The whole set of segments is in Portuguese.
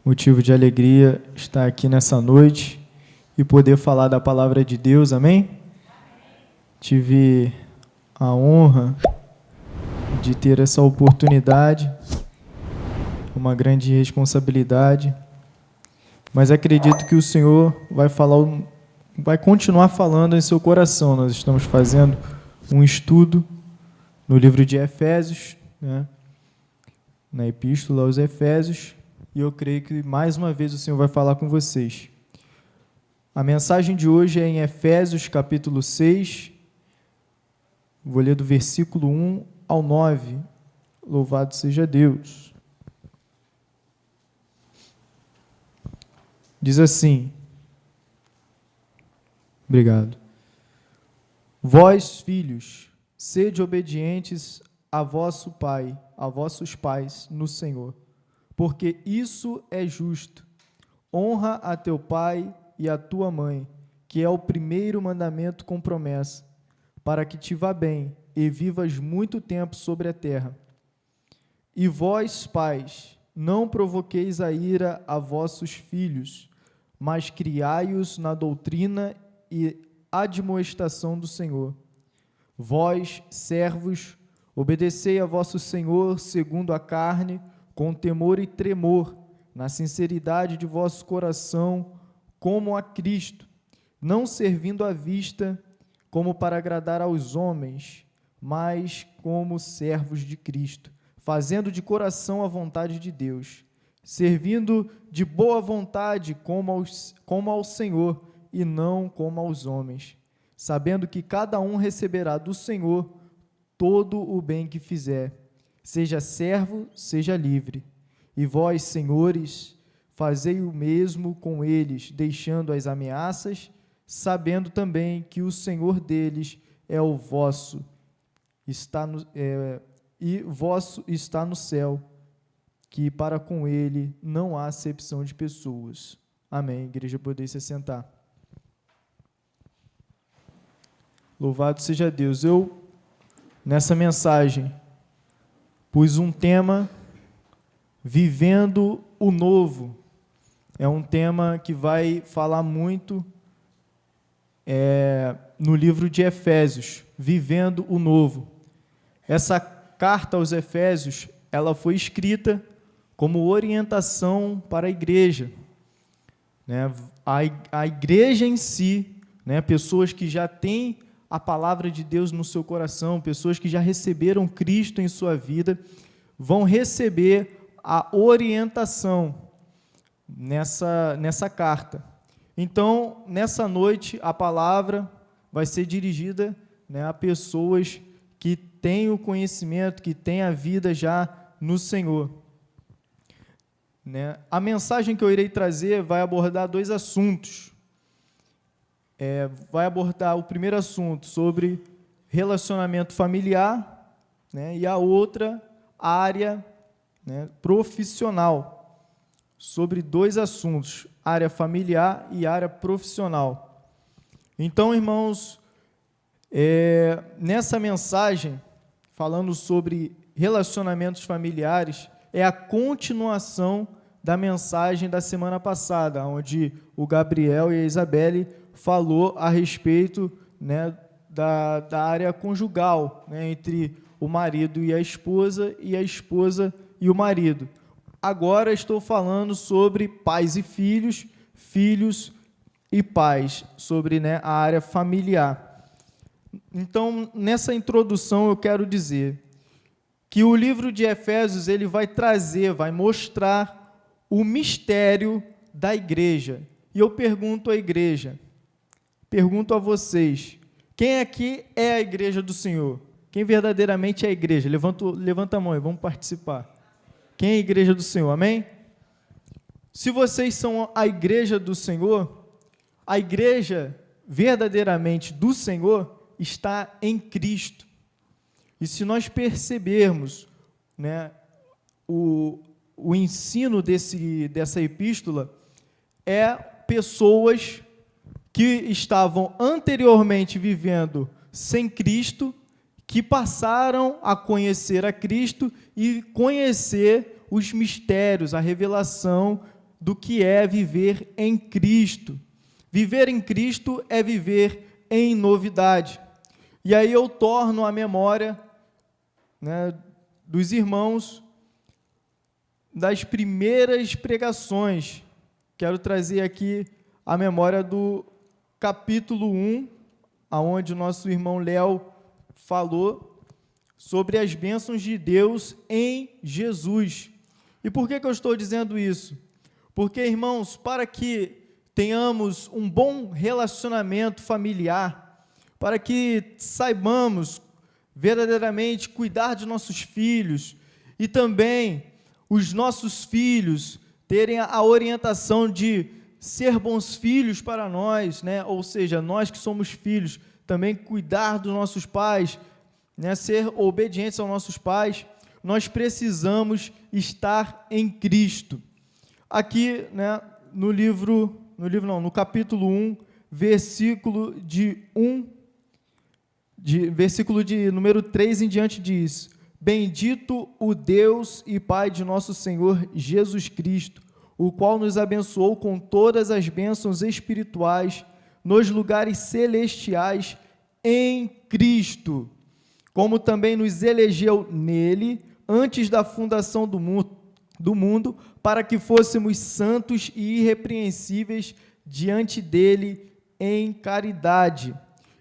Motivo de alegria estar aqui nessa noite e poder falar da palavra de Deus, amém? Tive a honra de ter essa oportunidade, uma grande responsabilidade, mas acredito que o Senhor vai continuar falando em seu coração. Nós estamos fazendo um estudo no livro de Efésios, na Epístola aos Efésios, e eu creio que mais uma vez o Senhor vai falar com vocês. A mensagem de hoje é em Efésios capítulo 6, vou ler do versículo 1 ao 9. Louvado seja Deus. Diz assim, obrigado. Vós, filhos, sede obedientes a vosso pai, a vossos pais no Senhor, porque isso é justo. Honra a teu pai e a tua mãe, que é o primeiro mandamento com promessa, para que te vá bem e vivas muito tempo sobre a terra. E vós, pais, não provoqueis a ira a vossos filhos, mas criai-os na doutrina e admoestação do Senhor. Vós, servos, obedecei a vosso Senhor segundo a carne, com temor e tremor, na sinceridade de vosso coração, como a Cristo, não servindo à vista, como para agradar aos homens, mas como servos de Cristo, fazendo de coração a vontade de Deus, servindo de boa vontade como ao Senhor, e não como aos homens, sabendo que cada um receberá do Senhor todo o bem que fizer, seja servo, seja livre. E vós, senhores, fazei o mesmo com eles, deixando as ameaças, sabendo também que o Senhor deles é o vosso, e vosso está no céu, que para com ele não há acepção de pessoas. Amém. Igreja, podeis se assentar. Louvado seja Deus. Eu, nessa mensagem, pus um tema, Vivendo o Novo. É um tema que vai falar muito no livro de Efésios, Vivendo o Novo. Essa carta aos Efésios, ela foi escrita como orientação para a igreja. A igreja em si, pessoas que já têm a palavra de Deus no seu coração, pessoas que já receberam Cristo em sua vida, vão receber a orientação nessa carta. Então, nessa noite, a palavra vai ser dirigida a pessoas que têm o conhecimento, que têm a vida já no Senhor. A mensagem que eu irei trazer vai abordar dois assuntos. Vai abordar o primeiro assunto sobre relacionamento familiar, e a outra área profissional, sobre dois assuntos, área familiar e área profissional. Então, irmãos, nessa mensagem, falando sobre relacionamentos familiares, é a continuação da mensagem da semana passada, onde o Gabriel e a Isabelle falou a respeito da área conjugal, entre o marido e a esposa e o marido. Agora estou falando sobre pais e filhos, filhos e pais, sobre a área familiar. Então, nessa introdução eu quero dizer que o livro de Efésios ele vai mostrar o mistério da igreja. E eu pergunto à igreja, pergunto a vocês, quem aqui é a igreja do Senhor? Quem verdadeiramente é a igreja? Levanta a mão e vamos participar. Quem é a igreja do Senhor? Amém? Se vocês são a igreja do Senhor, a igreja verdadeiramente do Senhor está em Cristo. E se nós percebermos o ensino dessa epístola, pessoas que estavam anteriormente vivendo sem Cristo, que passaram a conhecer a Cristo e conhecer os mistérios, a revelação do que é viver em Cristo. Viver em Cristo é viver em novidade. E aí eu torno a memória, né, dos irmãos das primeiras pregações. Quero trazer aqui a memória do capítulo 1, aonde o nosso irmão Léo falou sobre as bênçãos de Deus em Jesus. E por que eu estou dizendo isso? Porque, irmãos, para que tenhamos um bom relacionamento familiar, para que saibamos verdadeiramente cuidar de nossos filhos e também os nossos filhos terem a orientação de ser bons filhos para nós, né? Ou seja, nós que somos filhos, também cuidar dos nossos pais, né? Ser obedientes aos nossos pais, nós precisamos estar em Cristo. Aqui, né, no capítulo 1, versículo de número 3 em diante diz: Bendito o Deus e Pai de nosso Senhor Jesus Cristo, o qual nos abençoou com todas as bênçãos espirituais nos lugares celestiais em Cristo, como também nos elegeu nele antes da fundação do mundo, para que fôssemos santos e irrepreensíveis diante dele em caridade.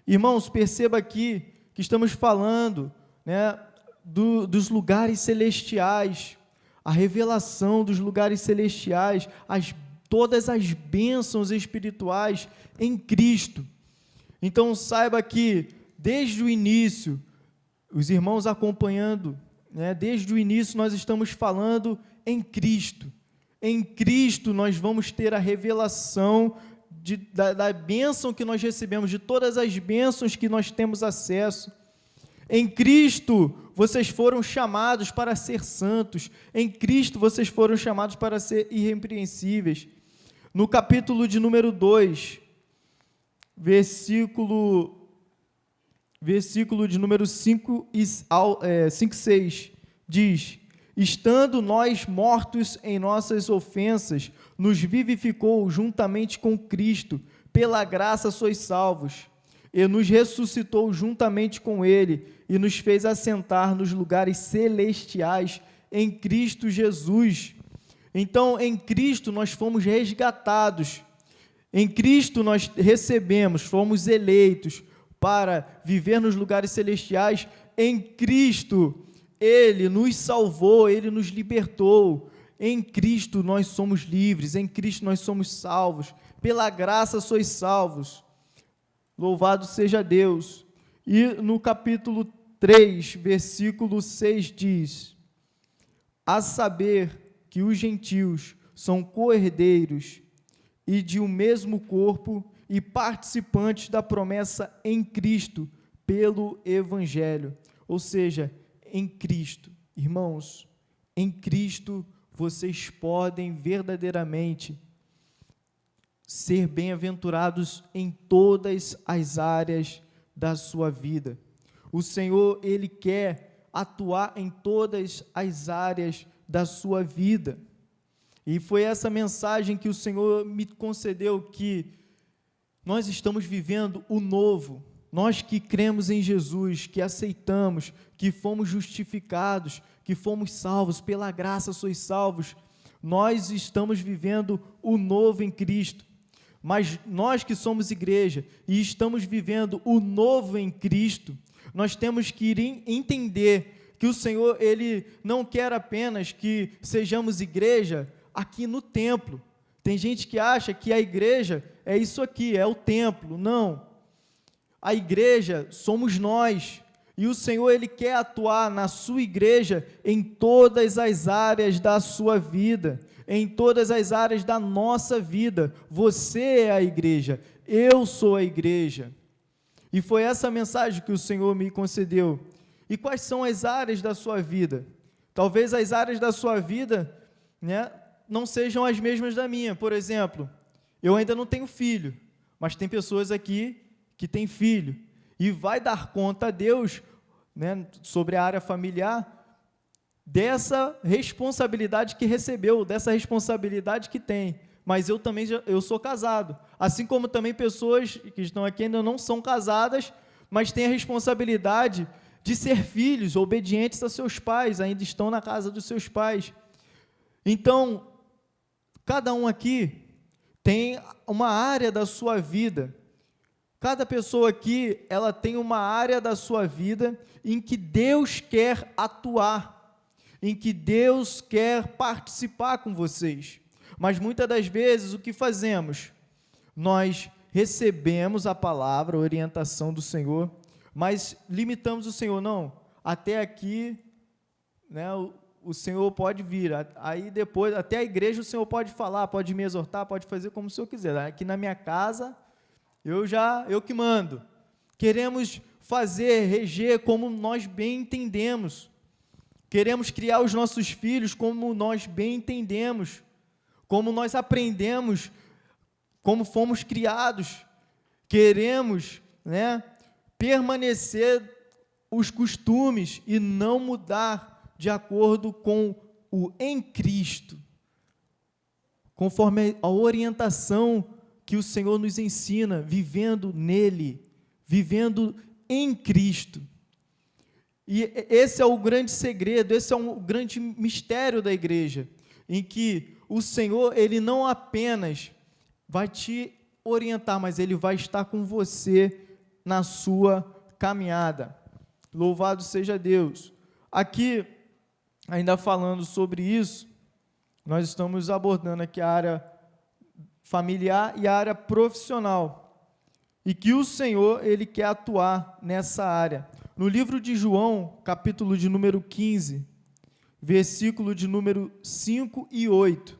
Irmãos, perceba aqui que estamos falando, né, dos lugares celestiais, a revelação dos lugares celestiais, todas as bênçãos espirituais em Cristo. Então, saiba que, desde o início, os irmãos acompanhando, né, desde o início nós estamos falando em Cristo. Em Cristo nós vamos ter a revelação da bênção que nós recebemos, de todas as bênçãos que nós temos acesso. Em Cristo vocês foram chamados para ser santos, em Cristo vocês foram chamados para ser irrepreensíveis. No capítulo de número 2, versículo de número 5 e 6, diz: Estando nós mortos em nossas ofensas, nos vivificou juntamente com Cristo, pela graça sois salvos, e nos ressuscitou juntamente com Ele, e nos fez assentar nos lugares celestiais em Cristo Jesus. Então, em Cristo nós fomos resgatados, em Cristo nós recebemos, fomos eleitos para viver nos lugares celestiais. Em Cristo Ele nos salvou, Ele nos libertou. Em Cristo nós somos livres, em Cristo nós somos salvos, pela graça sois salvos. Louvado seja Deus. E no capítulo 3, versículo 6 diz: A saber que os gentios são co-herdeiros e de um mesmo corpo e participantes da promessa em Cristo pelo Evangelho. Ou seja, em Cristo. Irmãos, em Cristo vocês podem verdadeiramente ser bem-aventurados em todas as áreas da sua vida. O Senhor, Ele quer atuar em todas as áreas da sua vida. E foi essa mensagem que o Senhor me concedeu, que nós estamos vivendo o novo. Nós que cremos em Jesus, que aceitamos, que fomos justificados, que fomos salvos, pela graça sois salvos, nós estamos vivendo o novo em Cristo. Mas nós que somos igreja e estamos vivendo o novo em Cristo, nós temos que entender que o Senhor, Ele não quer apenas que sejamos igreja aqui no templo. Tem gente que acha que a igreja é isso aqui, é o templo. Não. A igreja somos nós, e o Senhor, Ele quer atuar na sua igreja em todas as áreas da sua vida, em todas as áreas da nossa vida. Você é a igreja, eu sou a igreja. E foi essa mensagem que o Senhor me concedeu. E quais são as áreas da sua vida? Talvez as áreas da sua vida, né, não sejam as mesmas da minha. Por exemplo, eu ainda não tenho filho, mas tem pessoas aqui que têm filho, e vai dar conta a Deus, né, sobre a área familiar, dessa responsabilidade que recebeu, dessa responsabilidade que tem. Mas eu também eu sou casado, assim como também pessoas que estão aqui ainda não são casadas, mas têm a responsabilidade de ser filhos, obedientes a seus pais, ainda estão na casa dos seus pais. Então, cada um aqui tem uma área da sua vida. Cada pessoa aqui, ela tem uma área da sua vida em que Deus quer atuar, em que Deus quer participar com vocês. Mas muitas das vezes, o que fazemos? Nós recebemos a palavra, a orientação do Senhor, mas limitamos o Senhor. Não, até aqui, né, o Senhor pode vir, aí depois, até a igreja o Senhor pode falar, pode me exortar, pode fazer como o Senhor quiser. Aqui na minha casa, eu que mando. Queremos fazer, reger como nós bem entendemos. Queremos criar os nossos filhos como nós bem entendemos, como nós aprendemos, como fomos criados. Queremos, né, permanecer os costumes e não mudar de acordo com o em Cristo, conforme a orientação que o Senhor nos ensina, vivendo nele, vivendo em Cristo. E esse é o grande segredo, esse é um grande mistério da igreja, em que o Senhor, Ele não apenas vai te orientar, mas Ele vai estar com você na sua caminhada. Louvado seja Deus. Aqui, ainda falando sobre isso, nós estamos abordando aqui a área familiar e a área profissional, e que o Senhor, Ele quer atuar nessa área. No livro de João, capítulo de número 15, versículo de número 5 e 8,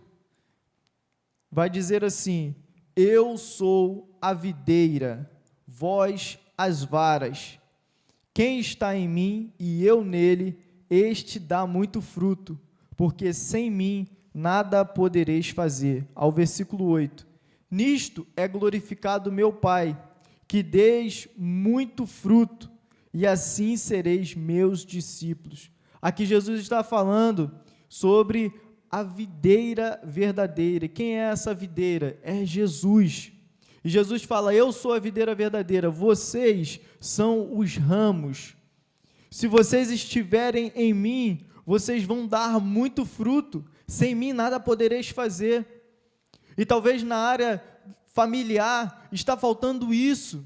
vai dizer assim: eu sou a videira, vós as varas. Quem está em mim e eu nele, este dá muito fruto, porque sem mim nada podereis fazer. Ao versículo 8, nisto é glorificado meu Pai, que deis muito fruto, e assim sereis meus discípulos. Aqui Jesus está falando sobre a videira verdadeira. Quem é essa videira? É Jesus. E Jesus fala: eu sou a videira verdadeira, vocês são os ramos. Se vocês estiverem em mim, vocês vão dar muito fruto. Sem mim nada podereis fazer. E talvez na área familiar está faltando isso.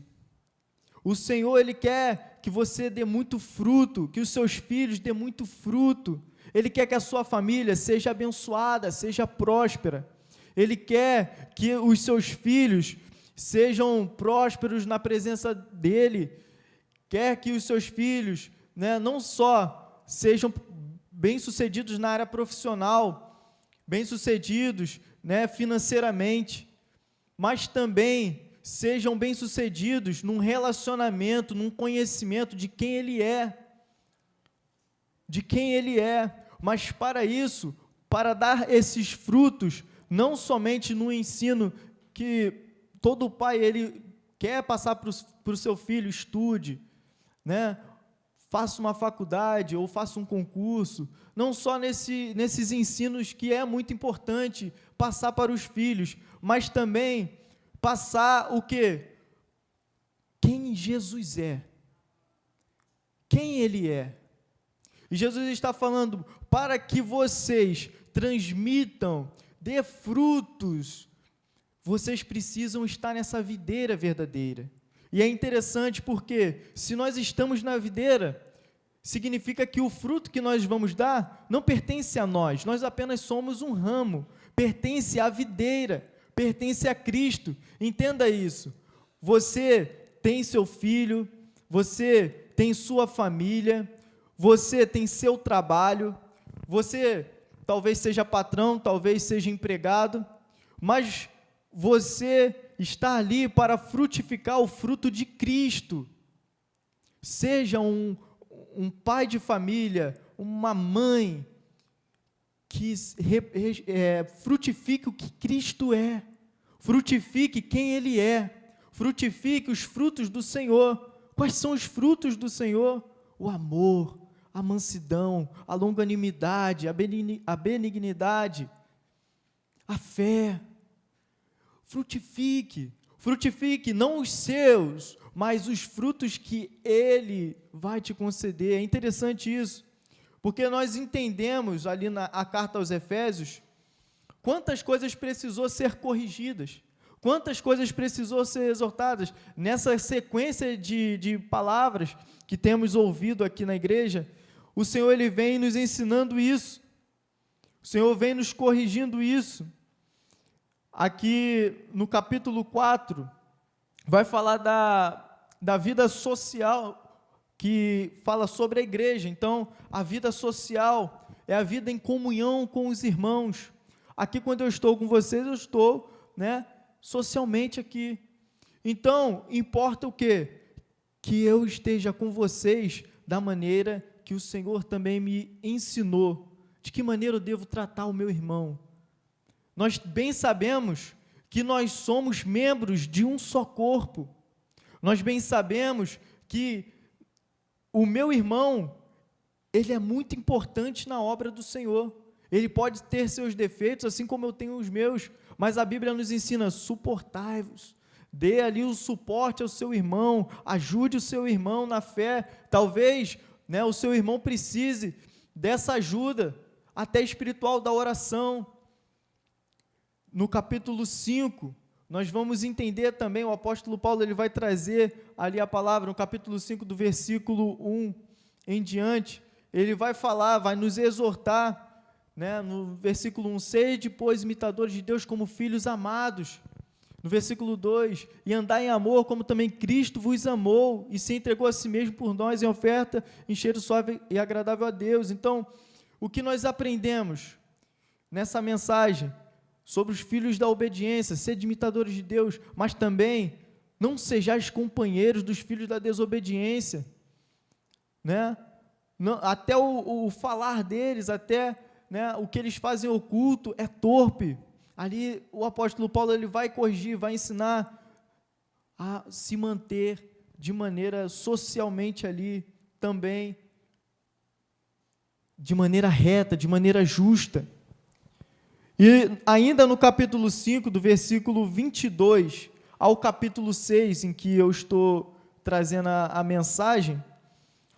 O Senhor, Ele quer que você dê muito fruto, que os seus filhos dêem muito fruto. Ele quer que a sua família seja abençoada, seja próspera. Ele quer que os seus filhos sejam prósperos na presença dEle. Quer que os seus filhos, né, não só sejam bem-sucedidos na área profissional, bem-sucedidos, né, financeiramente, mas também sejam bem-sucedidos num relacionamento, num conhecimento de quem Ele é, mas para isso, para dar esses frutos, não somente no ensino que todo pai, ele quer passar para o seu filho, estude, né, faça uma faculdade ou faça um concurso, não só nesses ensinos que é muito importante passar para os filhos, mas também passar o quê? Quem Jesus é. Quem Ele é. E Jesus está falando, para que vocês transmitam, dê frutos, vocês precisam estar nessa videira verdadeira. E é interessante porque, se nós estamos na videira, significa que o fruto que nós vamos dar não pertence a nós, nós apenas somos um ramo, pertence à videira, pertence a Cristo. Entenda isso. Você tem seu filho, você tem sua família, você tem seu trabalho, você talvez seja patrão, talvez seja empregado, mas você está ali para frutificar o fruto de Cristo. Seja um pai de família, uma mãe, que frutifique o que Cristo é, frutifique quem Ele é, frutifique os frutos do Senhor. Quais são os frutos do Senhor? O amor, a mansidão, a longanimidade, a benignidade, a fé. Frutifique não os seus, mas os frutos que Ele vai te conceder. É interessante isso, porque nós entendemos ali na carta aos Efésios, quantas coisas precisou ser corrigidas, quantas coisas precisou ser exortadas. Nessa sequência de palavras que temos ouvido aqui na igreja, o Senhor Ele vem nos ensinando isso, o Senhor vem nos corrigindo isso. Aqui no capítulo 4, vai falar da vida social, que fala sobre a igreja. Então, a vida social é a vida em comunhão com os irmãos. Aqui, quando eu estou com vocês, eu estou, socialmente aqui. Então, importa o quê? Que eu esteja com vocês da maneira que o Senhor também me ensinou. De que maneira eu devo tratar o meu irmão? Nós bem sabemos que nós somos membros de um só corpo. Nós bem sabemos que o meu irmão, ele é muito importante na obra do Senhor. Ele pode ter seus defeitos, assim como eu tenho os meus, mas a Bíblia nos ensina: suportai-vos, dê ali o suporte ao seu irmão, ajude o seu irmão na fé. Talvez o seu irmão precise dessa ajuda, até espiritual, da oração. No capítulo 5, nós vamos entender também, o apóstolo Paulo ele vai trazer ali a palavra, no capítulo 5, do versículo 1 em diante, ele vai falar, vai nos exortar, no versículo 1, sede, pois, imitadores de Deus como filhos amados. No versículo 2, e andai em amor, como também Cristo vos amou, e se entregou a si mesmo por nós em oferta, em cheiro suave e agradável a Deus. Então, o que nós aprendemos nessa mensagem sobre os filhos da obediência? Sede imitadores de Deus, mas também não sejais companheiros dos filhos da desobediência, Não, até o falar deles, até o que eles fazem oculto é torpe. Ali o apóstolo Paulo ele vai corrigir, vai ensinar a se manter de maneira socialmente ali também, de maneira reta, de maneira justa. E ainda no capítulo 5, do versículo 22 ao capítulo 6, em que eu estou trazendo a mensagem,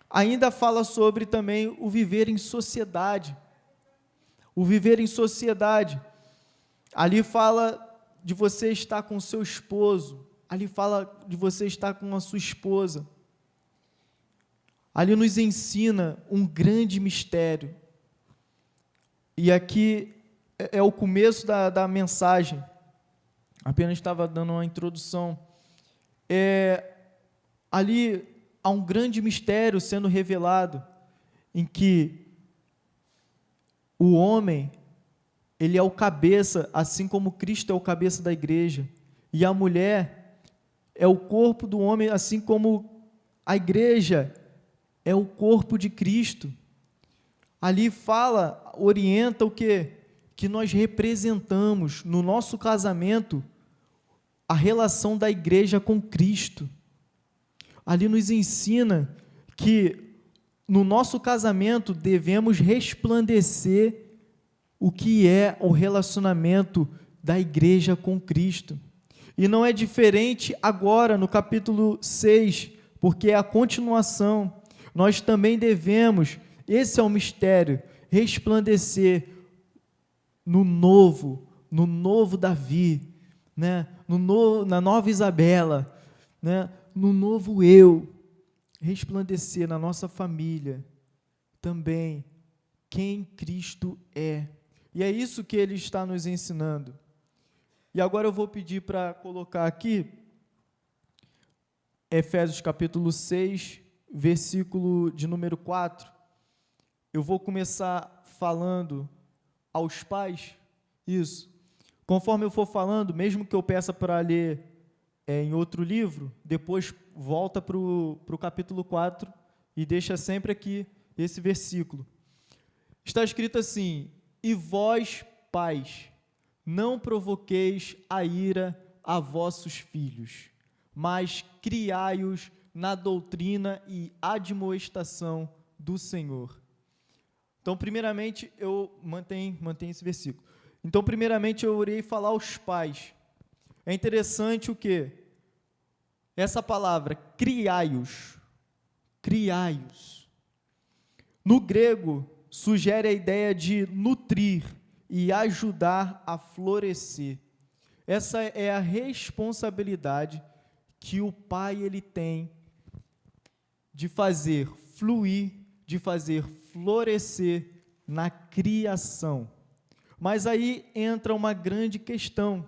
ainda fala sobre também o viver em sociedade. O viver em sociedade. Ali fala de você estar com o seu esposo, ali fala de você estar com a sua esposa. Ali nos ensina um grande mistério. E aqui é o começo da mensagem, apenas estava dando uma introdução. Ali há um grande mistério sendo revelado, em que o homem, ele é o cabeça, assim como Cristo é o cabeça da igreja, e a mulher é o corpo do homem, assim como a igreja é o corpo de Cristo. Ali fala, orienta o quê? Que nós representamos no nosso casamento a relação da igreja com Cristo. Ali nos ensina que no nosso casamento devemos resplandecer o que é o relacionamento da igreja com Cristo. E não é diferente agora no capítulo 6, porque é a continuação. Nós também devemos, esse é o mistério, resplandecer no novo Davi, na nova Isabela, no novo eu, resplandecer na nossa família também quem Cristo é. E é isso que ele está nos ensinando. E agora eu vou pedir para colocar aqui Efésios capítulo 6, versículo de número 4. Eu vou começar falando aos pais, isso. Conforme eu for falando, mesmo que eu peça para ler em outro livro, depois volta para o capítulo 4 e deixa sempre aqui esse versículo. Está escrito assim: e vós, pais, não provoqueis a ira a vossos filhos, mas criai-os na doutrina e admoestação do Senhor. Então, primeiramente, eu mantenho esse versículo. Então, primeiramente, eu irei falar aos pais. É interessante o quê? Essa palavra, criaios. Criaios. No grego, sugere a ideia de nutrir e ajudar a florescer. Essa é a responsabilidade que o pai ele tem de fazer fluir, de fazer florescer na criação. Mas aí entra uma grande questão,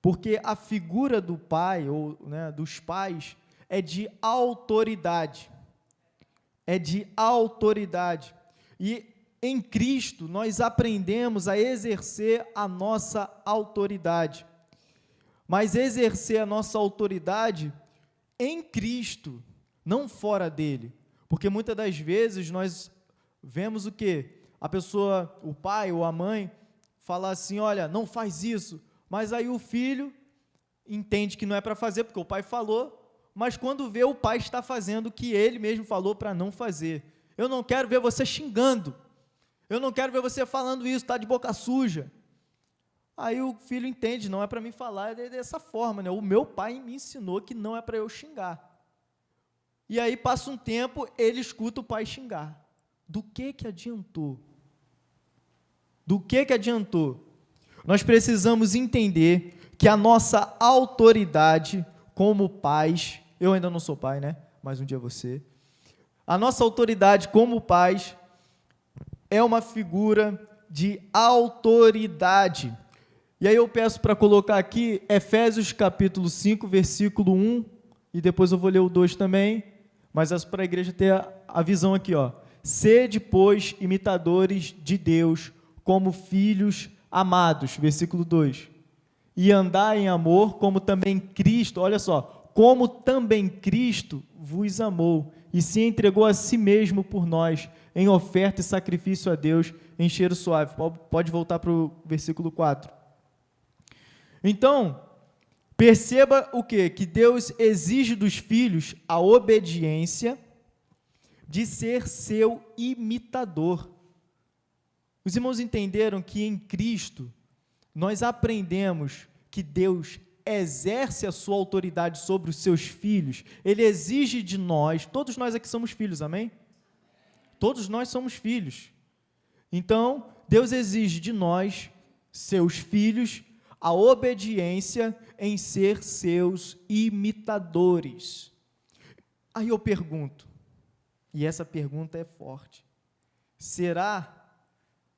porque a figura do pai, ou dos pais, é de autoridade. É de autoridade. E em Cristo nós aprendemos a exercer a nossa autoridade. Mas exercer a nossa autoridade em Cristo, não fora dele. Porque muitas das vezes nós vemos o quê? A pessoa, o pai ou a mãe, fala assim, olha, não faz isso. Mas aí o filho entende que não é para fazer, porque o pai falou, mas quando vê, o pai está fazendo o que ele mesmo falou para não fazer. Eu não quero ver você xingando. Eu não quero ver você falando isso, está de boca suja. Aí o filho entende, não é para mim falar dessa forma, né? O meu pai me ensinou que não é para eu xingar. E aí passa um tempo, ele escuta o pai xingar. Do que adiantou? Do que adiantou? Nós precisamos entender que a nossa autoridade como pais, eu ainda não sou pai, né? Mas um dia você. A nossa autoridade como pais é uma figura de autoridade. E aí eu peço para colocar aqui Efésios capítulo 5, versículo 1, e depois eu vou ler o 2 também, mas é para a igreja ter a visão aqui, ó. Sede, pois, imitadores de Deus, como filhos amados, versículo 2. E andar em amor, como também Cristo, olha só, como também Cristo vos amou, e se entregou a si mesmo por nós, em oferta e sacrifício a Deus, em cheiro suave. Pode voltar para o versículo 4. Então, perceba o quê? Que Deus exige dos filhos a obediência de ser seu imitador. Os irmãos entenderam que em Cristo nós aprendemos que Deus exerce a sua autoridade sobre os seus filhos, ele exige de nós, todos nós aqui somos filhos, amém? Todos nós somos filhos. Então, Deus exige de nós, seus filhos, a obediência em ser seus imitadores. Aí eu pergunto, e essa pergunta é forte, será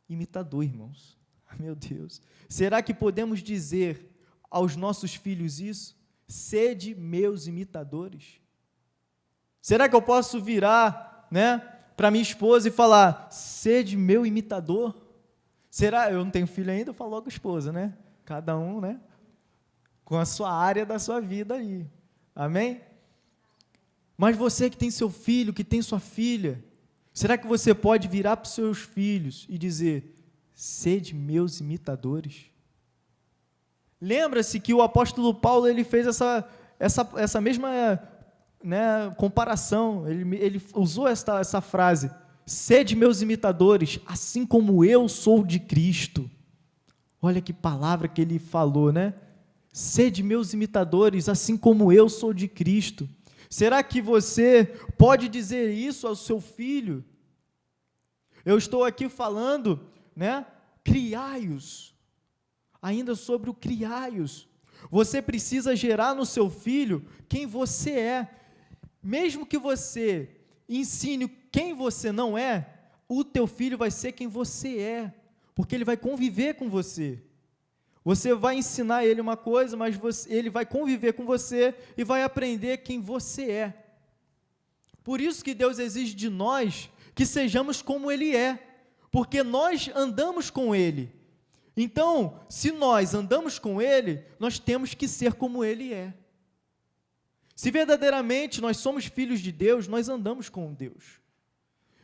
imitador, irmãos? Meu Deus, será que podemos dizer aos nossos filhos isso? Sede meus imitadores? Será que eu posso virar, para minha esposa e falar, sede meu imitador? Será? Eu não tenho filho ainda, eu falo logo esposa, Cada um, com a sua área da sua vida aí. Amém? Mas você que tem seu filho, que tem sua filha, será que você pode virar para os seus filhos e dizer, sede meus imitadores? Lembra-se que o apóstolo Paulo ele fez essa mesma comparação, ele usou essa frase, sede meus imitadores, assim como eu sou de Cristo. Olha que palavra que ele falou, Sede meus imitadores, assim como eu sou de Cristo. Será que você pode dizer isso ao seu filho? Eu estou aqui falando, criai-os, ainda sobre o criai-os. Você precisa gerar no seu filho quem você é. Mesmo que você ensine quem você não é, o teu filho vai ser quem você é, porque ele vai conviver com você. Você vai ensinar ele uma coisa, mas ele vai conviver com você e vai aprender quem você é. Por isso que Deus exige de nós que sejamos como Ele é, porque nós andamos com Ele. Então, se nós andamos com Ele, nós temos que ser como Ele é. Se verdadeiramente nós somos filhos de Deus, nós andamos com Deus.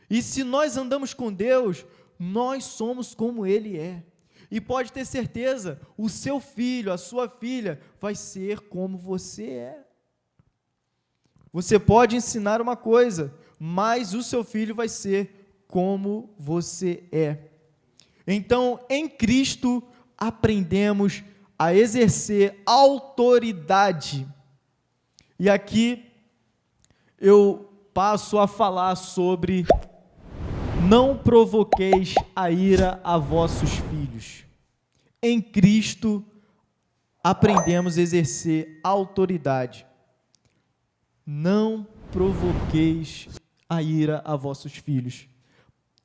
E se nós andamos com Deus, nós somos como Ele é. E pode ter certeza, o seu filho, a sua filha, vai ser como você é. Você pode ensinar uma coisa, mais o seu filho vai ser como você é. Então, em Cristo, aprendemos a exercer autoridade. E aqui eu passo a falar sobre não provoqueis a ira a vossos filhos. Em Cristo, aprendemos a exercer autoridade. Não provoqueis a ira a vossos filhos.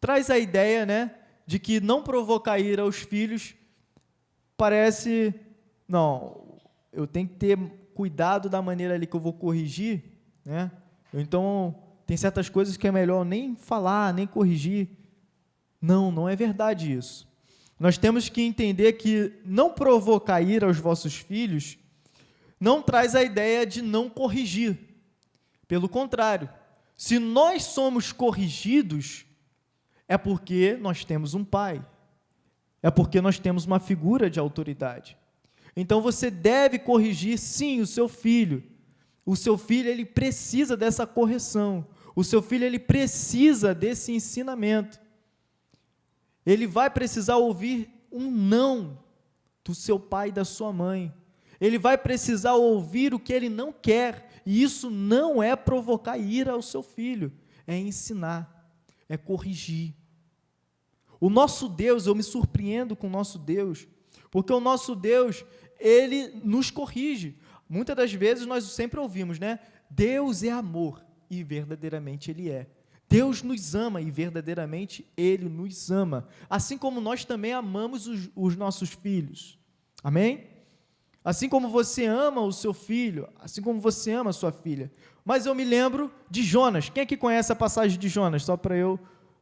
Traz a ideia, né, de que não provocar ira aos filhos parece, não, eu tenho que ter cuidado da maneira ali que eu vou corrigir, né? Então, tem certas coisas que é melhor nem falar, nem corrigir. Não, não é verdade isso. Nós temos que entender que não provocar ira aos vossos filhos não traz a ideia de não corrigir. Pelo contrário, se nós somos corrigidos, é porque nós temos um pai, é porque nós temos uma figura de autoridade. Então você deve corrigir sim o seu filho. O seu filho, ele precisa dessa correção. O seu filho, ele precisa desse ensinamento. Ele vai precisar ouvir um não do seu pai e da sua mãe. Ele vai precisar ouvir o que ele não quer. E isso não é provocar ira ao seu filho, é ensinar, é corrigir. O nosso Deus, eu me surpreendo com o nosso Deus, porque o nosso Deus, ele nos corrige. Muitas das vezes nós sempre ouvimos, né? Deus é amor, e verdadeiramente Ele é. Deus nos ama, e verdadeiramente Ele nos ama. Assim como nós também amamos os nossos filhos. Amém? Assim como você ama o seu filho, assim como você ama a sua filha. Mas eu me lembro de Jonas. Quem é que conhece a passagem de Jonas? Só para eu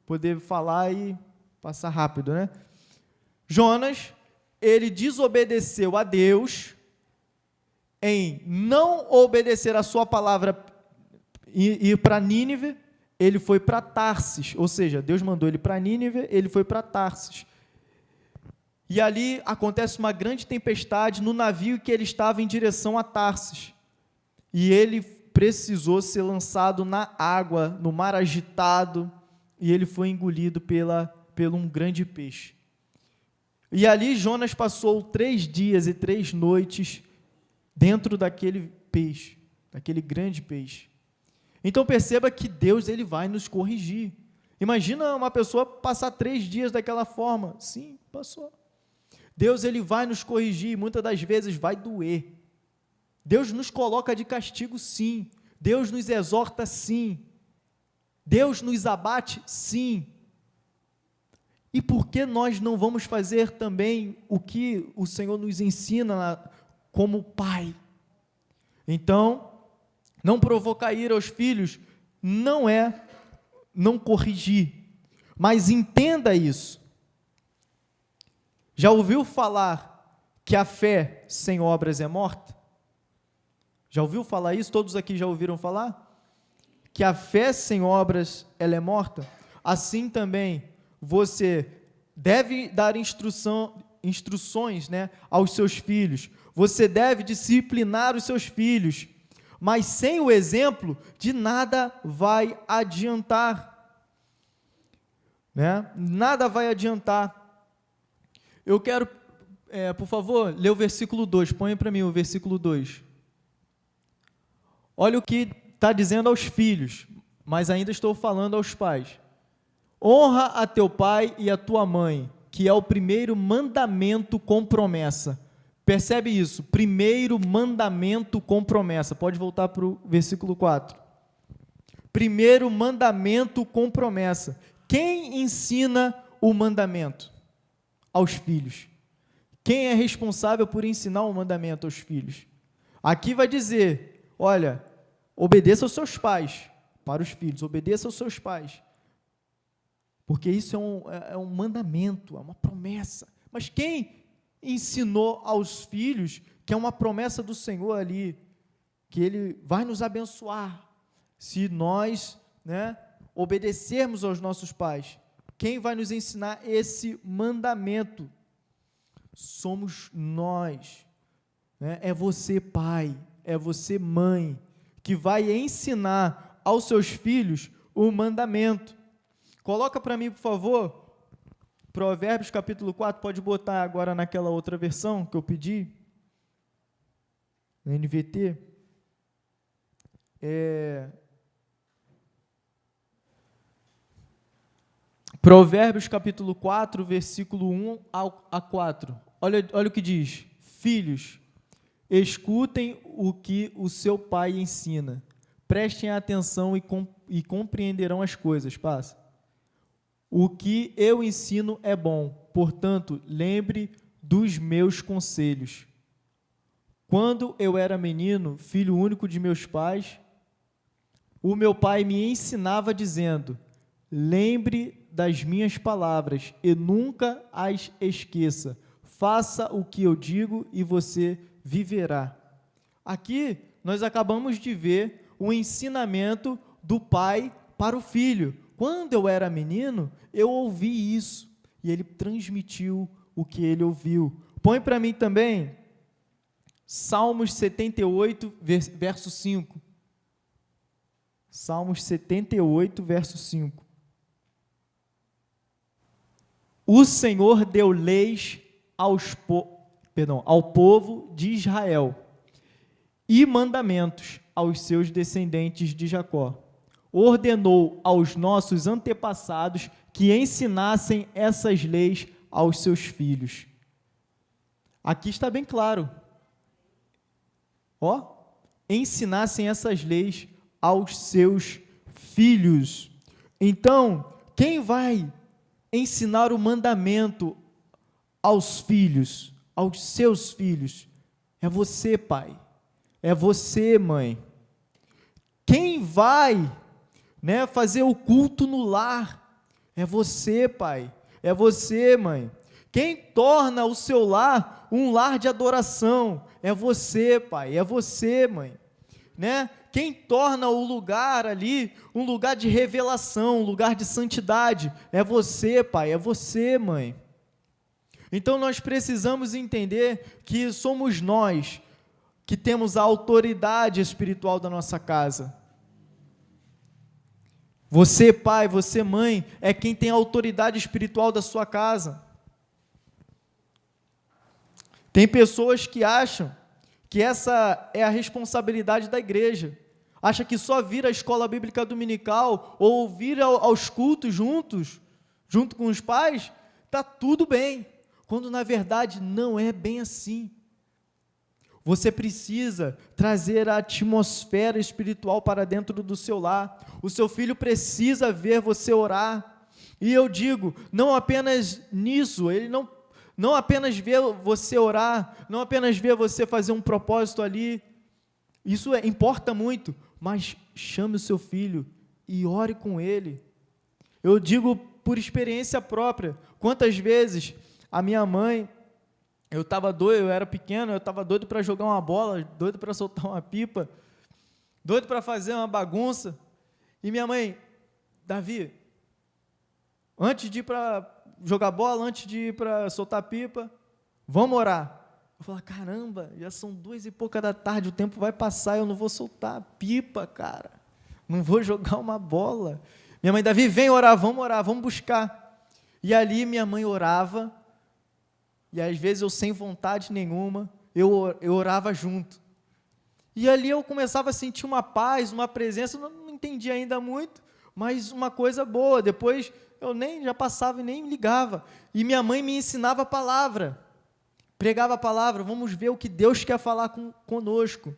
poder falar e passar rápido, né? Jonas, ele desobedeceu a Deus em não obedecer a sua palavra e ir para Nínive. Ele foi para Tarsis, ou seja, Deus mandou ele para Nínive, ele foi para Tarsis. E ali acontece uma grande tempestade no navio que ele estava em direção a Tarsis. E ele precisou ser lançado na água, no mar agitado, e ele foi engolido pelo um grande peixe. E ali Jonas passou 3 dias e 3 noites dentro daquele peixe, daquele grande peixe. Então perceba que Deus, ele vai nos corrigir. Imagina uma pessoa passar 3 dias daquela forma. Sim, passou. Deus, ele vai nos corrigir, muitas das vezes vai doer. Deus nos coloca de castigo, sim. Deus nos exorta, sim. Deus nos abate, sim. E por que nós não vamos fazer também o que o Senhor nos ensina como pai? Então, não provocar ira aos filhos não é não corrigir, mas entenda isso. Já ouviu falar que a fé sem obras é morta? Já ouviu falar isso? Todos aqui já ouviram falar? Que a fé sem obras, ela é morta? Assim também, você deve dar instruções, né, aos seus filhos. Você deve disciplinar os seus filhos. Mas sem o exemplo, de nada vai adiantar. Né? Nada vai adiantar. Eu quero, por favor, ler o versículo 2. Põe para mim o versículo 2. Olha o que está dizendo aos filhos, mas ainda estou falando aos pais. Honra a teu pai e a tua mãe, que é o primeiro mandamento com promessa. Percebe isso? Primeiro mandamento com promessa. Pode voltar para o versículo 4. Primeiro mandamento com promessa. Quem ensina o mandamento? Aos filhos. Quem é responsável por ensinar o mandamento aos filhos? Aqui vai dizer, olha, obedeça aos seus pais. Para os filhos, obedeça aos seus pais. Porque isso é um mandamento, é uma promessa. Mas quem ensinou aos filhos que é uma promessa do Senhor ali, que Ele vai nos abençoar, se nós, né, obedecermos aos nossos pais? Quem vai nos ensinar esse mandamento? Somos nós, né? É você, pai, é você, mãe, que vai ensinar aos seus filhos o mandamento. Coloca para mim, por favor, Provérbios capítulo 4, pode botar agora naquela outra versão que eu pedi, no NVT. Provérbios capítulo 4, versículo 1 a 4. Olha o que diz: filhos, escutem o que o seu pai ensina, prestem atenção e compreenderão as coisas. Passa. O que eu ensino é bom, portanto, lembre dos meus conselhos. Quando eu era menino, filho único de meus pais, o meu pai me ensinava dizendo: lembre das minhas palavras e nunca as esqueça. Faça o que eu digo e você viverá. Aqui nós acabamos de ver o ensinamento do pai para o filho. Quando eu era menino, eu ouvi isso e ele transmitiu o que ele ouviu. Põe para mim também Salmos 78, verso 5. Salmos 78, verso 5. O Senhor deu leis ao povo de Israel e mandamentos aos seus descendentes de Jacó. Ordenou aos nossos antepassados que ensinassem essas leis aos seus filhos. Aqui está bem claro. Ensinassem essas leis aos seus filhos. Então, quem vai ensinar o mandamento aos filhos, aos seus filhos? É você, pai. É você, mãe. Quem vai, fazer o culto no lar? É você, pai. É você, mãe. Quem torna o seu lar um lar de adoração? É você, pai. É você, mãe. Quem torna o lugar ali um lugar de revelação, um lugar de santidade? É você, pai. É você, mãe. Então nós precisamos entender que somos nós que temos a autoridade espiritual da nossa casa. Você, pai, você, mãe, é quem tem a autoridade espiritual da sua casa. Tem pessoas que acham que essa é a responsabilidade da igreja. Acha que só vir à escola bíblica dominical ou vir aos cultos junto com os pais, está tudo bem. Quando na verdade não é bem assim. Você precisa trazer a atmosfera espiritual para dentro do seu lar. O seu filho precisa ver você orar. E eu digo, não apenas nisso, ele não apenas ver você orar, não apenas ver você fazer um propósito ali, isso importa muito, mas chame o seu filho e ore com ele. Eu digo por experiência própria, quantas vezes a minha mãe, eu era pequeno, eu estava doido para jogar uma bola, doido para soltar uma pipa, doido para fazer uma bagunça, e minha mãe: Davi, antes de ir para jogar bola, antes de ir para soltar pipa, vamos orar. Eu falei: caramba, já são 2 e pouca da tarde, o tempo vai passar, eu não vou soltar a pipa, cara, não vou jogar uma bola. Minha mãe: Davi, vem orar, vamos buscar. E ali minha mãe orava, e às vezes eu sem vontade nenhuma, eu orava junto. E ali eu começava a sentir uma paz, uma presença, eu não entendia ainda muito, mas uma coisa boa. Depois eu já passava e nem ligava. E minha mãe me ensinava a palavra, pregava a palavra. Vamos ver o que Deus quer falar conosco.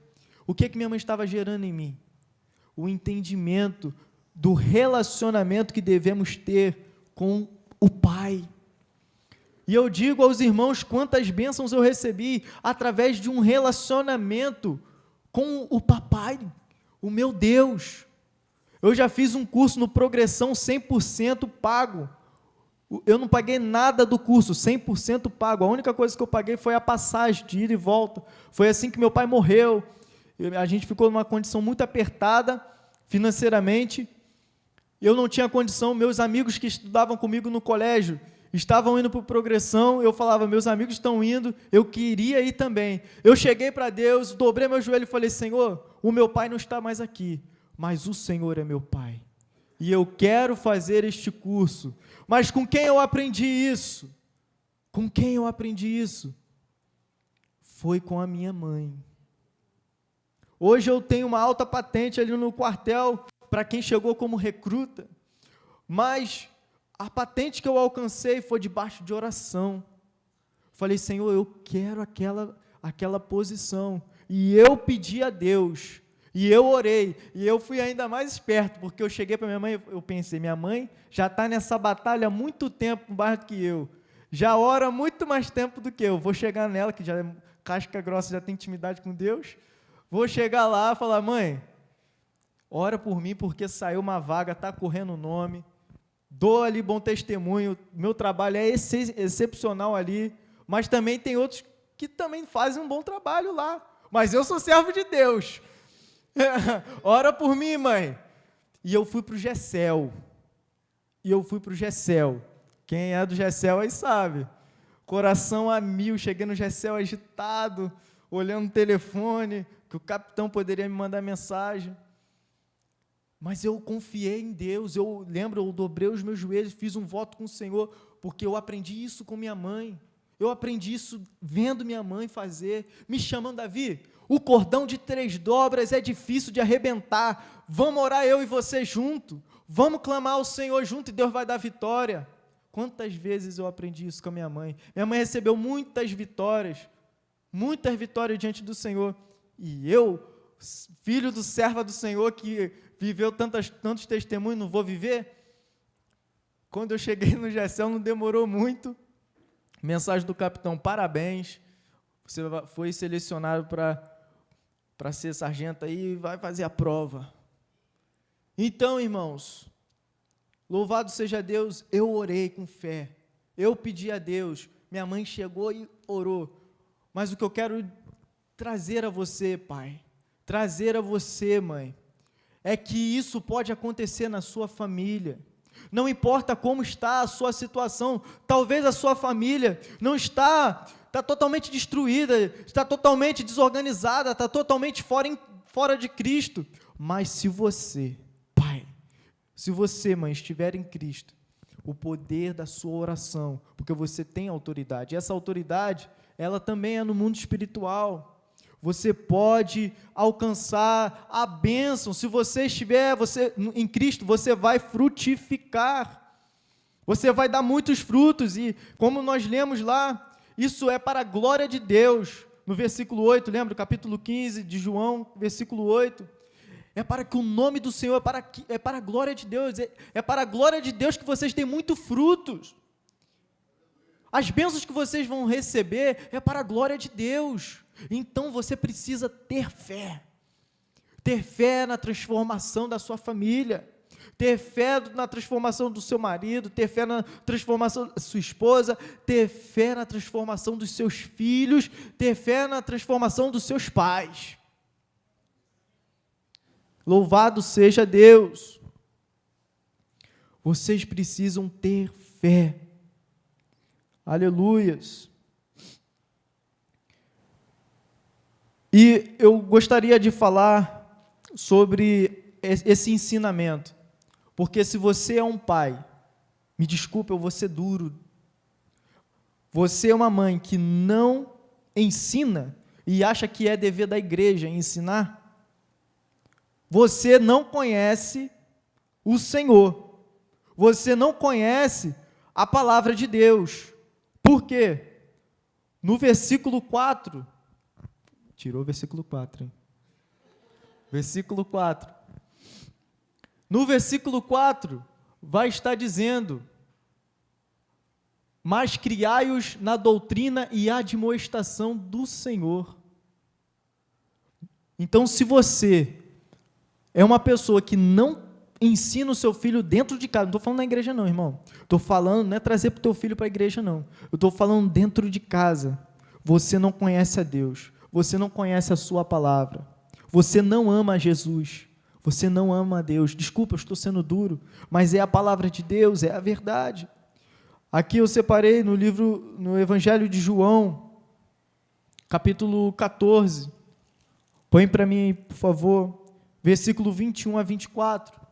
O que minha mãe estava gerando em mim? O entendimento do relacionamento que devemos ter com o Pai. E eu digo aos irmãos quantas bênçãos eu recebi através de um relacionamento com o Papai, o meu Deus. Eu já fiz um curso no Progressão 100% pago. Eu não paguei nada do curso, 100% pago. A única coisa que eu paguei foi a passagem de ida e volta. Foi assim que meu pai morreu. A gente ficou numa condição muito apertada financeiramente. Eu não tinha condição, meus amigos que estudavam comigo no colégio estavam indo para o Progressão, eu falava: meus amigos estão indo, eu queria ir também. Eu cheguei para Deus, dobrei meu joelho e falei: Senhor, o meu pai não está mais aqui, mas o Senhor é meu pai. e eu quero fazer este curso. Mas com quem eu aprendi isso? Com quem eu aprendi isso? Foi com a minha mãe. Hoje eu tenho uma alta patente ali no quartel, para quem chegou como recruta, mas a patente que eu alcancei foi debaixo de oração. Falei, Senhor, eu quero aquela posição, e eu pedi a Deus, e eu orei, e eu fui ainda mais esperto, porque eu cheguei para minha mãe, eu pensei, minha mãe já está nessa batalha há muito tempo mais do que eu, já ora muito mais tempo do que eu, vou chegar nela, que já é casca grossa, já tem intimidade com Deus, vou chegar lá e falar, mãe, ora por mim, porque saiu uma vaga, está correndo o nome, dou ali bom testemunho, meu trabalho é excepcional ali, mas também tem outros que também fazem um bom trabalho lá, mas eu sou servo de Deus, ora por mim, mãe. E eu fui para o Gessel, quem é do Gessel aí sabe, coração a mil, cheguei no Gessel agitado, olhando o telefone, que o capitão poderia me mandar mensagem, mas eu confiei em Deus, eu dobrei os meus joelhos, fiz um voto com o Senhor, porque eu aprendi isso com minha mãe, eu aprendi isso vendo minha mãe fazer, me chamando, Davi, o cordão de 3 dobras é difícil de arrebentar, vamos orar eu e você junto, vamos clamar ao Senhor junto e Deus vai dar vitória. Quantas vezes eu aprendi isso com a minha mãe? Minha mãe recebeu muitas vitórias diante do Senhor, e eu, filho do servo do Senhor, que viveu tantos testemunhos, não vou viver? Quando eu cheguei no Gessel, não demorou muito, mensagem do capitão, parabéns, você foi selecionado para ser sargento aí, e vai fazer a prova. Então, irmãos, louvado seja Deus, eu orei com fé, eu pedi a Deus, minha mãe chegou e orou, mas o que eu quero trazer a você, pai, trazer a você, mãe, é que isso pode acontecer na sua família, não importa como está a sua situação, talvez a sua família não está totalmente destruída, está totalmente desorganizada, está totalmente fora de Cristo, mas se você, pai, se você, mãe, estiver em Cristo, o poder da sua oração, porque você tem autoridade, e essa autoridade, ela também é no mundo espiritual, você pode alcançar a bênção, se você estiver em Cristo, você vai frutificar, você vai dar muitos frutos, e como nós lemos lá, isso é para a glória de Deus, no versículo 8, lembra, capítulo 15 de João, versículo 8, é para que o nome do Senhor, é para a glória de Deus, é para a glória de Deus que vocês têm muitos frutos, as bênçãos que vocês vão receber, é para a glória de Deus, então você precisa ter fé na transformação da sua família, ter fé na transformação do seu marido, ter fé na transformação da sua esposa, ter fé na transformação dos seus filhos, ter fé na transformação dos seus pais. Louvado seja Deus! Vocês precisam ter fé. Aleluias! E eu gostaria de falar sobre esse ensinamento, porque se você é um pai, me desculpe, eu vou ser duro, você é uma mãe que não ensina e acha que é dever da igreja ensinar, você não conhece o Senhor, você não conhece a palavra de Deus. Por quê? No versículo 4, tirou o versículo 4, hein? Versículo 4. No versículo 4, vai estar dizendo, mas criai-os na doutrina e admoestação do Senhor. Então, se você é uma pessoa que não ensina o seu filho dentro de casa, não estou falando na igreja não, irmão, estou falando, não é trazer para o teu filho para a igreja não, eu estou falando dentro de casa, você não conhece a Deus, você não conhece a sua palavra, você não ama Jesus, você não ama a Deus, desculpa, eu estou sendo duro, mas é a palavra de Deus, é a verdade. Aqui eu separei no Evangelho de João, capítulo 14, põe para mim, por favor, versículo 21 a 24,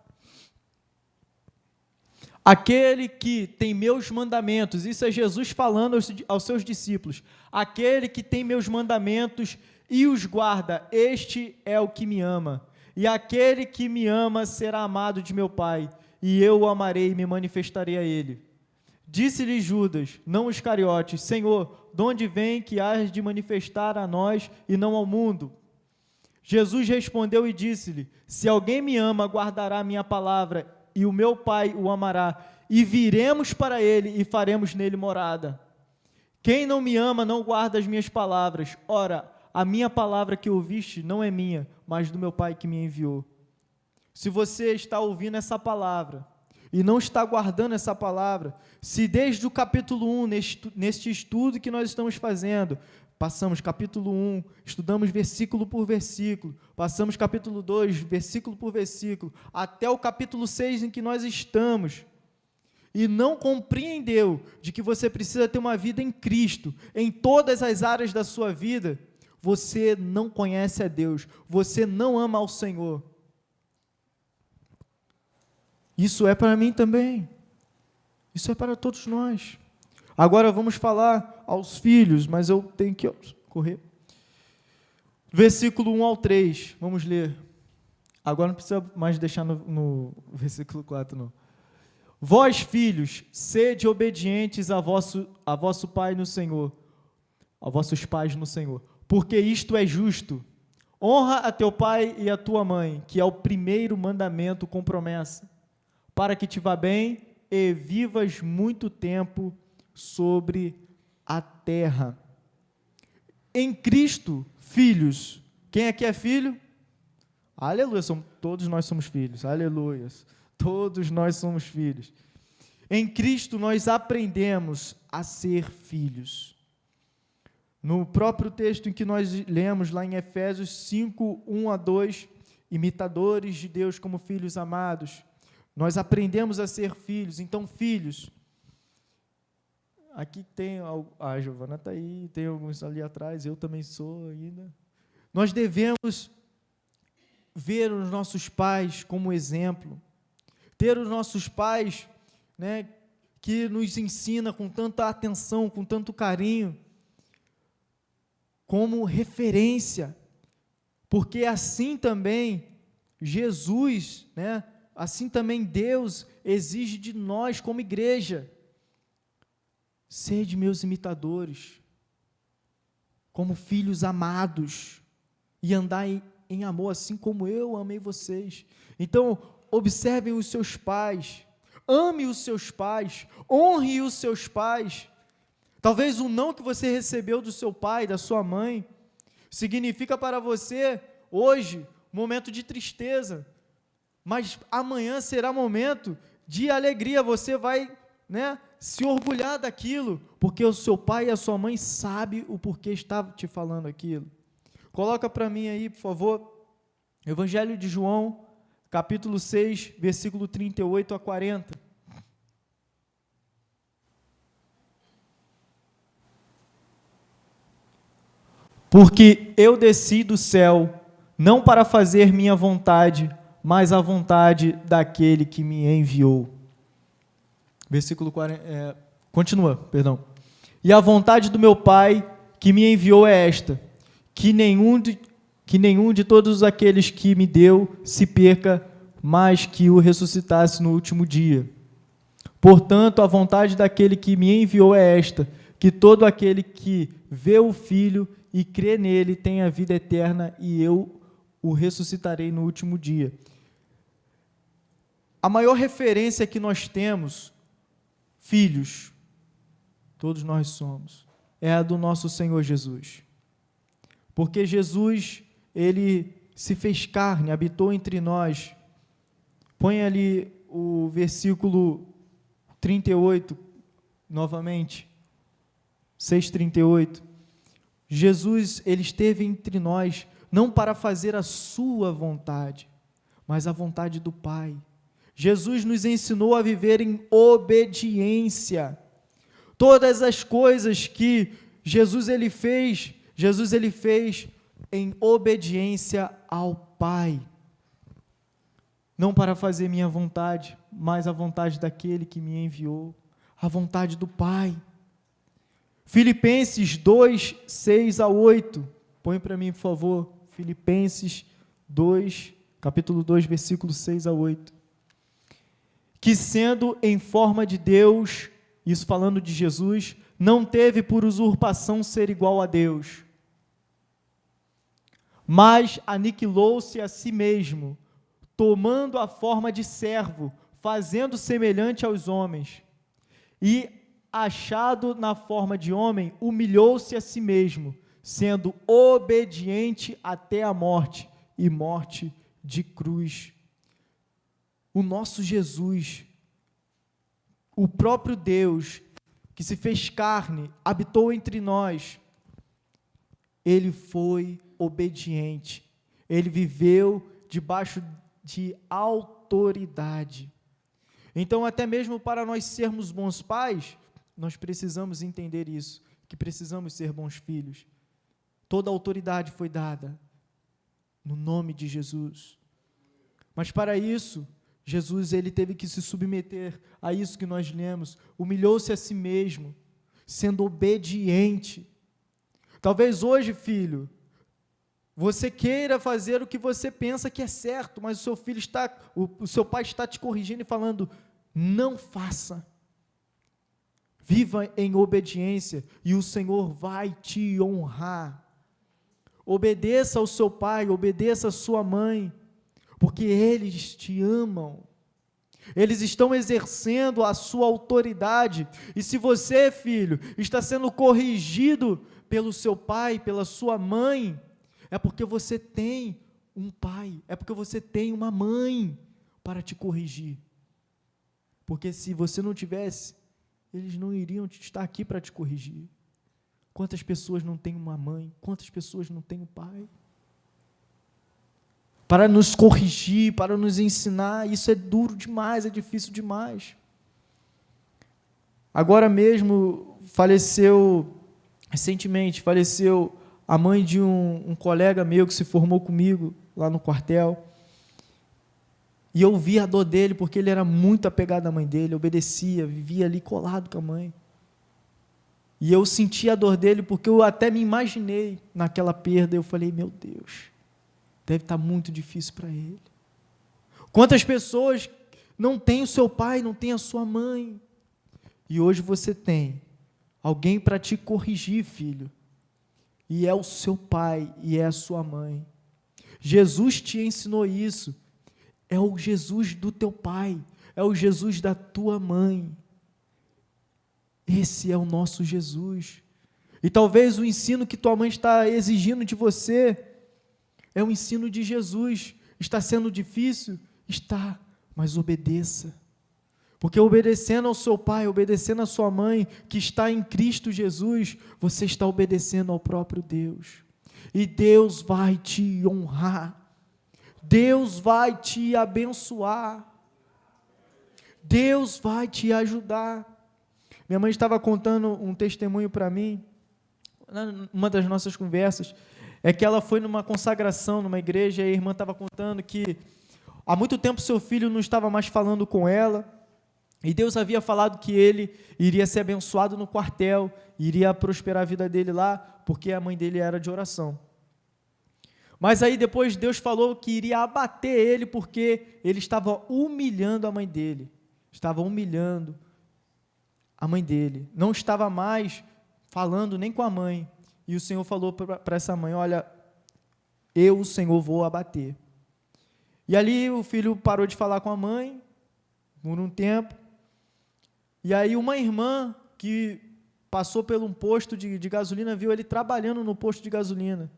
Aquele que tem meus mandamentos, isso é Jesus falando aos seus discípulos, aquele que tem meus mandamentos e os guarda, este é o que me ama. E aquele que me ama será amado de meu Pai, e eu o amarei e me manifestarei a ele. Disse-lhe Judas, não Iscariotes, Senhor, de onde vem que hás de manifestar a nós e não ao mundo? Jesus respondeu e disse-lhe, se alguém me ama, guardará a minha palavra, e o meu Pai o amará, e viremos para ele e faremos nele morada. Quem não me ama não guarda as minhas palavras. Ora, a minha palavra que ouviste não é minha, mas do meu Pai que me enviou. Se você está ouvindo essa palavra e não está guardando essa palavra, se desde o capítulo 1, neste estudo que nós estamos fazendo, passamos capítulo 1, estudamos versículo por versículo, passamos capítulo 2, versículo por versículo, até o capítulo 6 em que nós estamos, e não compreendeu de que você precisa ter uma vida em Cristo, em todas as áreas da sua vida, você não conhece a Deus, você não ama ao Senhor. Isso é para mim também, isso é para todos nós. Agora vamos falar aos filhos, mas eu tenho que correr. Versículo 1 ao 3, vamos ler. Agora não precisa mais deixar no versículo 4, não. Vós, filhos, sede obedientes a vosso Pai no Senhor, a vossos pais no Senhor, porque isto é justo. Honra a teu pai e a tua mãe, que é o primeiro mandamento com promessa, para que te vá bem e vivas muito tempo sobre a terra. Em Cristo, filhos. Quem aqui é filho? Aleluia, todos nós somos filhos. Aleluia, todos nós somos filhos. Em Cristo nós aprendemos a ser filhos. No próprio texto em que nós lemos lá em Efésios 5, 1 a 2, imitadores de Deus como filhos amados, nós aprendemos a ser filhos. Então, filhos, aqui tem, a Giovana está aí, tem alguns ali atrás, eu também sou ainda. Nós devemos ver os nossos pais como exemplo, ter os nossos pais, né, que nos ensina com tanta atenção, com tanto carinho, como referência, porque assim também Jesus, né, assim também Deus exige de nós como igreja. Sede meus imitadores, como filhos amados, e andai em amor, assim como eu amei vocês. Então, observem os seus pais, ame os seus pais, honre os seus pais. Talvez o não que você recebeu do seu pai, da sua mãe, significa para você, hoje, momento de tristeza, mas amanhã será momento de alegria, você vai, né, se orgulhar daquilo, porque o seu pai e a sua mãe sabem o porquê estava te falando aquilo. Coloca para mim aí, por favor, Evangelho de João, capítulo 6, versículo 38 a 40. Porque eu desci do céu, não para fazer minha vontade, mas a vontade daquele que me enviou. Versículo 40, continua, perdão. E a vontade do meu Pai que me enviou é esta, que nenhum de todos aqueles que me deu se perca, mas que o ressuscitasse no último dia. Portanto, a vontade daquele que me enviou é esta, que todo aquele que vê o Filho e crê nele tenha vida eterna, e eu o ressuscitarei no último dia. A maior referência que nós temos, filhos, todos nós somos, é a do nosso Senhor Jesus. Porque Jesus, ele se fez carne, habitou entre nós. Põe ali o versículo 38, novamente, 6:38. Jesus, ele esteve entre nós, não para fazer a sua vontade, mas a vontade do Pai. Jesus nos ensinou a viver em obediência. Todas as coisas que Jesus ele fez em obediência ao Pai. Não para fazer minha vontade, mas a vontade daquele que me enviou, a vontade do Pai. Filipenses 2, 6 a 8. Põe para mim, por favor. Filipenses 2, capítulo 2, versículo 6 a 8. Que sendo em forma de Deus, isso falando de Jesus, não teve por usurpação ser igual a Deus, mas aniquilou-se a si mesmo, tomando a forma de servo, fazendo semelhante aos homens, e achado na forma de homem, humilhou-se a si mesmo, sendo obediente até a morte, e morte de cruz. O nosso Jesus, o próprio Deus, que se fez carne, habitou entre nós, ele foi obediente, ele viveu debaixo de autoridade. Então, até mesmo para nós sermos bons pais, nós precisamos entender isso, que precisamos ser bons filhos. Toda a autoridade foi dada no nome de Jesus. Mas para isso, Jesus ele teve que se submeter a isso que nós lemos, humilhou-se a si mesmo, sendo obediente. Talvez hoje, filho, você queira fazer o que você pensa que é certo, mas o seu pai está te corrigindo e falando, não faça. Viva em obediência e o Senhor vai te honrar. Obedeça ao seu pai, obedeça à sua mãe, porque eles te amam. Eles estão exercendo a sua autoridade. E se você, filho, está sendo corrigido pelo seu pai, pela sua mãe, é porque você tem um pai, é porque você tem uma mãe para te corrigir. Porque se você não tivesse, eles não iriam estar aqui para te corrigir. Quantas pessoas não têm uma mãe? Quantas pessoas não têm um pai? Para nos corrigir, para nos ensinar, isso é duro demais, é difícil demais. Agora mesmo recentemente faleceu a mãe de um colega meu que se formou comigo lá no quartel, e eu vi a dor dele, porque ele era muito apegado à mãe dele, obedecia, vivia ali colado com a mãe, e eu senti a dor dele, porque eu até me imaginei naquela perda, eu falei, meu Deus, deve estar muito difícil para ele. Quantas pessoas não têm o seu pai, não têm a sua mãe, e hoje você tem alguém para te corrigir, filho, e é o seu pai, e é a sua mãe. Jesus te ensinou isso, é o Jesus do teu pai, é o Jesus da tua mãe. Esse é o nosso Jesus. E talvez o ensino que tua mãe está exigindo de você é o ensino de Jesus. Está sendo difícil? Está, mas obedeça. Porque obedecendo ao seu pai, obedecendo à sua mãe, que está em Cristo Jesus, você está obedecendo ao próprio Deus. E Deus vai te honrar. Deus vai te abençoar. Deus vai te ajudar. Minha mãe estava contando um testemunho para mim, numa das nossas conversas, é que ela foi numa consagração, numa igreja, e a irmã estava contando que há muito tempo seu filho não estava mais falando com ela, e Deus havia falado que ele iria ser abençoado no quartel, iria prosperar a vida dele lá, porque a mãe dele era de oração. Mas aí depois Deus falou que iria abater ele, porque ele estava humilhando a mãe dele, estava humilhando a mãe dele, não estava mais falando nem com a mãe, e o Senhor falou para essa mãe, olha, eu, o Senhor, vou abater. E ali o filho parou de falar com a mãe, por um tempo, e aí uma irmã que passou por um posto de gasolina, viu ele trabalhando no posto de gasolina,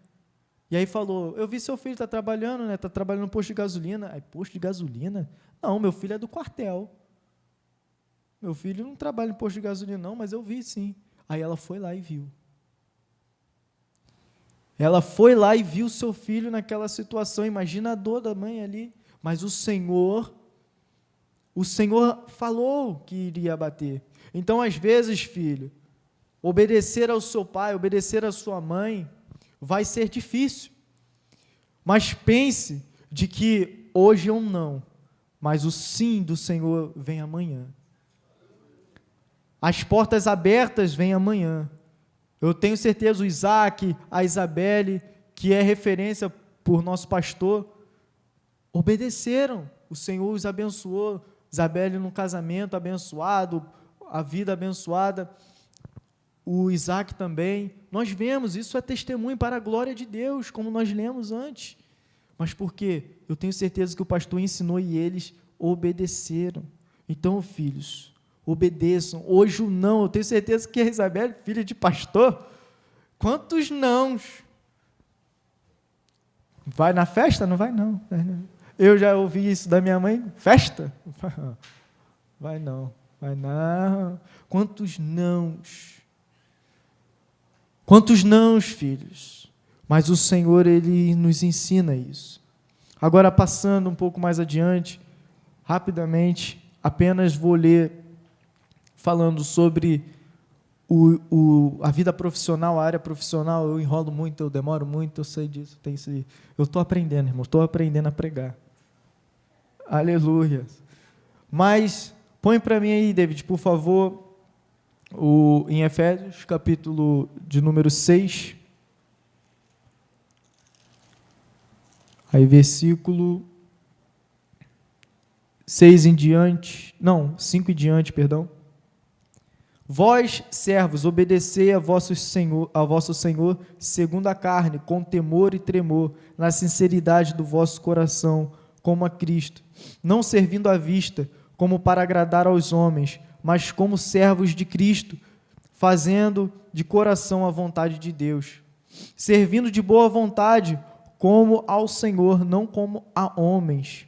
e aí falou, eu vi seu filho está trabalhando, né? Está trabalhando no posto de gasolina. Aí, posto de gasolina? Não, meu filho é do quartel. Meu filho não trabalha no posto de gasolina não, mas eu vi sim. Aí ela foi lá e viu. Ela foi lá e viu seu filho naquela situação, imagina a dor da mãe ali, mas o Senhor falou que iria abater. Então, às vezes, filho, obedecer ao seu pai, obedecer à sua mãe, vai ser difícil, mas pense de que hoje é um não, mas o sim do Senhor vem amanhã. As portas abertas vêm amanhã. Eu tenho certeza, o Isaac, a Isabelle, que é referência por nosso pastor, obedeceram. O Senhor os abençoou. Isabelle num casamento abençoado, a vida abençoada. O Isaac também. Nós vemos, isso é testemunho para a glória de Deus, como nós lemos antes. Mas por quê? Eu tenho certeza que o pastor ensinou e eles obedeceram. Então, filhos, obedeçam. Hoje o não, eu tenho certeza que a Isabelle, filha de pastor, quantos nãos? Vai na festa? Não vai não. Eu já ouvi isso da minha mãe, festa? Vai não, vai não. Quantos nãos? Quantos nãos, filhos? Mas o Senhor, Ele nos ensina isso. Agora, passando um pouco mais adiante, rapidamente, apenas vou ler falando sobre a vida profissional, a área profissional. Eu enrolo muito, eu demoro muito, eu sei disso. Eu estou aprendendo, irmão, estou aprendendo a pregar. Aleluia. Mas, põe para mim aí, David, por favor, em Efésios, capítulo de número 6, aí versículo 6 em diante, não, 5 em diante, perdão. Vós, servos, obedecei a vosso Senhor segundo a carne, com temor e tremor, na sinceridade do vosso coração, como a Cristo, não servindo à vista, como para agradar aos homens, mas como servos de Cristo, fazendo de coração a vontade de Deus, servindo de boa vontade, como ao Senhor, não como a homens,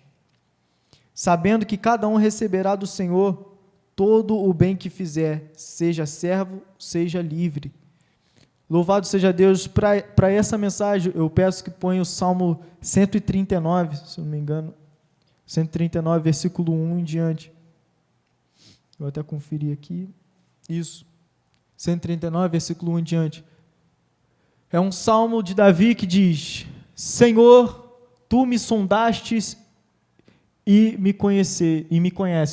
sabendo que cada um receberá do Senhor todo o bem que fizer, seja servo, seja livre. Louvado seja Deus. Para essa mensagem, eu peço que ponha o Salmo 139, se não me engano, 139, versículo 1 em diante. Vou até conferir aqui. Isso. 139, versículo 1 em diante. É um salmo de Davi que diz: Senhor, tu me sondastes e me conheces.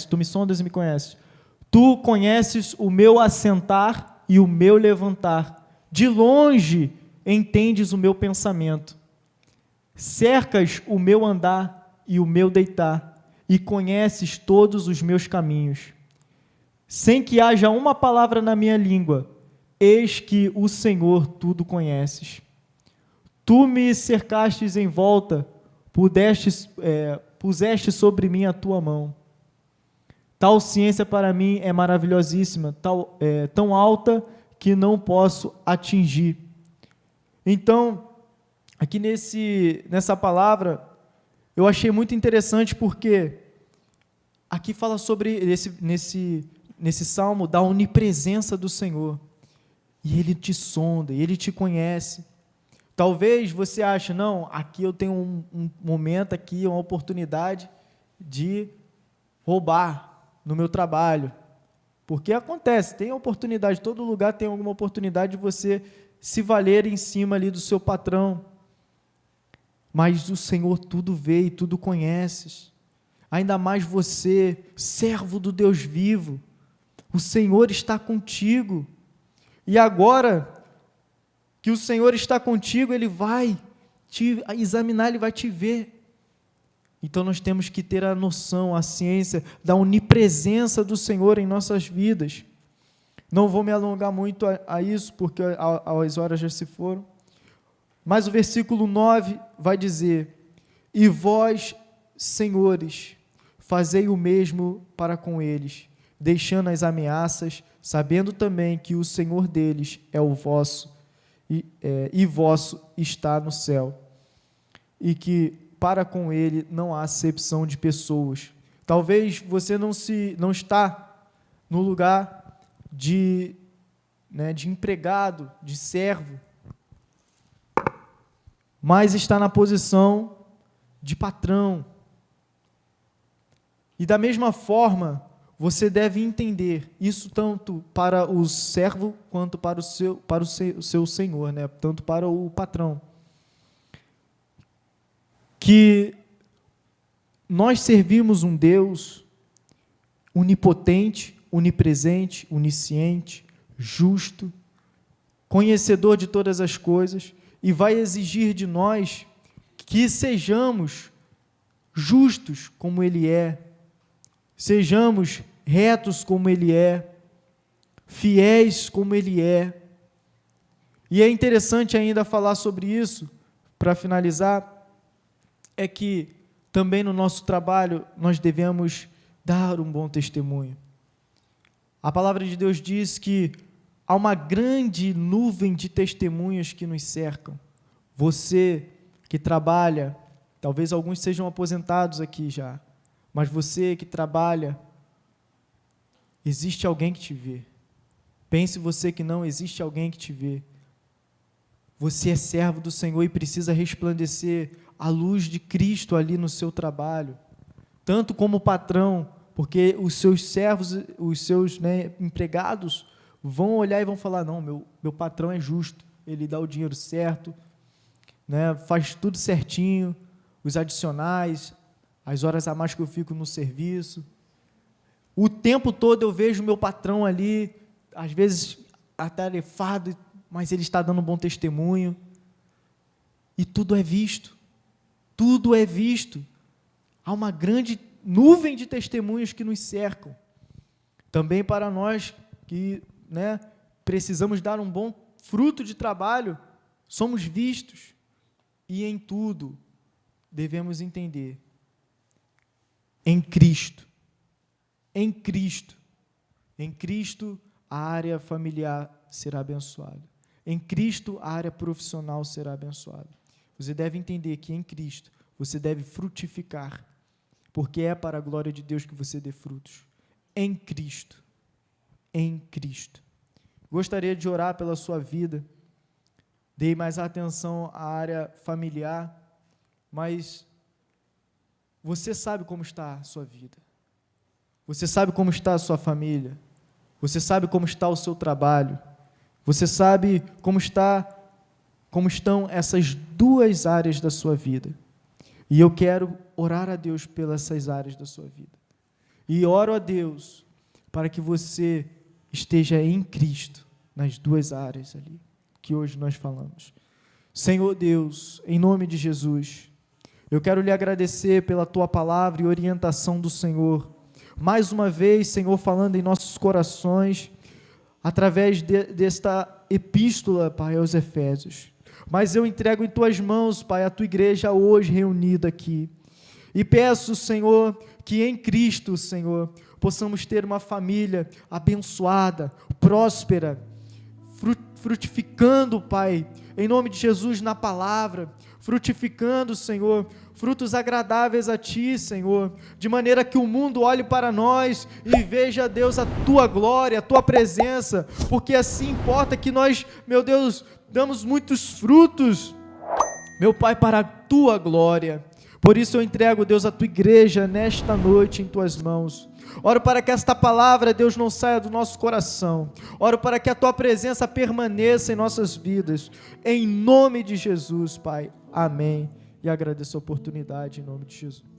Tu me sondas e me conheces. Tu conheces o meu assentar e o meu levantar. De longe entendes o meu pensamento. Cercas o meu andar e o meu deitar, e conheces todos os meus caminhos. Sem que haja uma palavra na minha língua, eis que o Senhor tudo conheces. Tu me cercastes em volta, puseste sobre mim a tua mão. Tal ciência para mim é maravilhosíssima, tão alta que não posso atingir. Então, aqui nessa palavra, eu achei muito interessante porque aqui fala sobre, nesse salmo, da onipresença do Senhor. E Ele te sonda, e Ele te conhece. Talvez você ache, não, aqui eu tenho um momento, aqui uma oportunidade de roubar no meu trabalho. Porque acontece, tem oportunidade, todo lugar tem alguma oportunidade de você se valer em cima ali do seu patrão. Mas o Senhor tudo vê e tudo conhece. Ainda mais você, servo do Deus vivo. O Senhor está contigo. E agora que o Senhor está contigo, Ele vai te examinar, Ele vai te ver. Então nós temos que ter a noção, a ciência da onipresença do Senhor em nossas vidas. Não vou me alongar muito a isso, porque as horas já se foram. Mas o versículo 9 vai dizer: E vós, senhores, fazei o mesmo para com eles, deixando as ameaças, sabendo também que o Senhor deles é o vosso, e vosso está no céu, e que para com ele não há acepção de pessoas. Talvez você não está no lugar de empregado, de servo, mas está na posição de patrão. E da mesma forma, você deve entender isso tanto para o servo quanto para o seu senhor, né? Tanto para o patrão. Que nós servimos um Deus onipotente, onipresente, onisciente, justo, conhecedor de todas as coisas, e vai exigir de nós que sejamos justos como Ele é, sejamos retos como Ele é, fiéis como Ele é. E é interessante ainda falar sobre isso, para finalizar, é que também no nosso trabalho nós devemos dar um bom testemunho. A palavra de Deus diz que há uma grande nuvem de testemunhas que nos cercam. Você que trabalha, talvez alguns sejam aposentados aqui já, mas você que trabalha, existe alguém que te vê. Pense você que não, existe alguém que te vê. Você é servo do Senhor e precisa resplandecer a luz de Cristo ali no seu trabalho, tanto como patrão, porque os seus servos, os seus empregados vão olhar e vão falar, não, meu patrão é justo, ele dá o dinheiro certo, faz tudo certinho, os adicionais, as horas a mais que eu fico no serviço, o tempo todo eu vejo meu patrão ali, às vezes atarefado, mas ele está dando um bom testemunho, e tudo é visto, há uma grande nuvem de testemunhos que nos cercam, também para nós que precisamos dar um bom fruto de trabalho, somos vistos, e em tudo devemos entender, em Cristo, a área familiar será abençoada, em Cristo a área profissional será abençoada. Você deve entender que em Cristo você deve frutificar, porque é para a glória de Deus que você dê frutos, em Cristo. Gostaria de orar pela sua vida, dei mais atenção à área familiar, mas você sabe como está a sua vida, você sabe como está a sua família, você sabe como está o seu trabalho, você sabe como estão essas duas áreas da sua vida, e eu quero orar a Deus pelas essas áreas da sua vida, e oro a Deus para que você esteja em Cristo, nas duas áreas ali, que hoje nós falamos. Senhor Deus, em nome de Jesus, eu quero lhe agradecer pela tua palavra e orientação do Senhor, mais uma vez, Senhor, falando em nossos corações, através desta epístola, Pai, aos Efésios. Mas eu entrego em tuas mãos, Pai, a tua igreja hoje reunida aqui, e peço, Senhor, que em Cristo, Senhor, possamos ter uma família abençoada, próspera, frutificando, Pai, em nome de Jesus, na palavra, frutificando, Senhor, frutos agradáveis a Ti, Senhor, de maneira que o mundo olhe para nós e veja, Deus, a Tua glória, a Tua presença, porque assim importa que nós, meu Deus, damos muitos frutos, meu Pai, para a Tua glória. Por isso eu entrego, Deus, a Tua igreja nesta noite em Tuas mãos. Oro para que esta palavra, Deus, não saia do nosso coração. Oro para que a Tua presença permaneça em nossas vidas. Em nome de Jesus, Pai. Amém. E agradeço a oportunidade em nome de Jesus.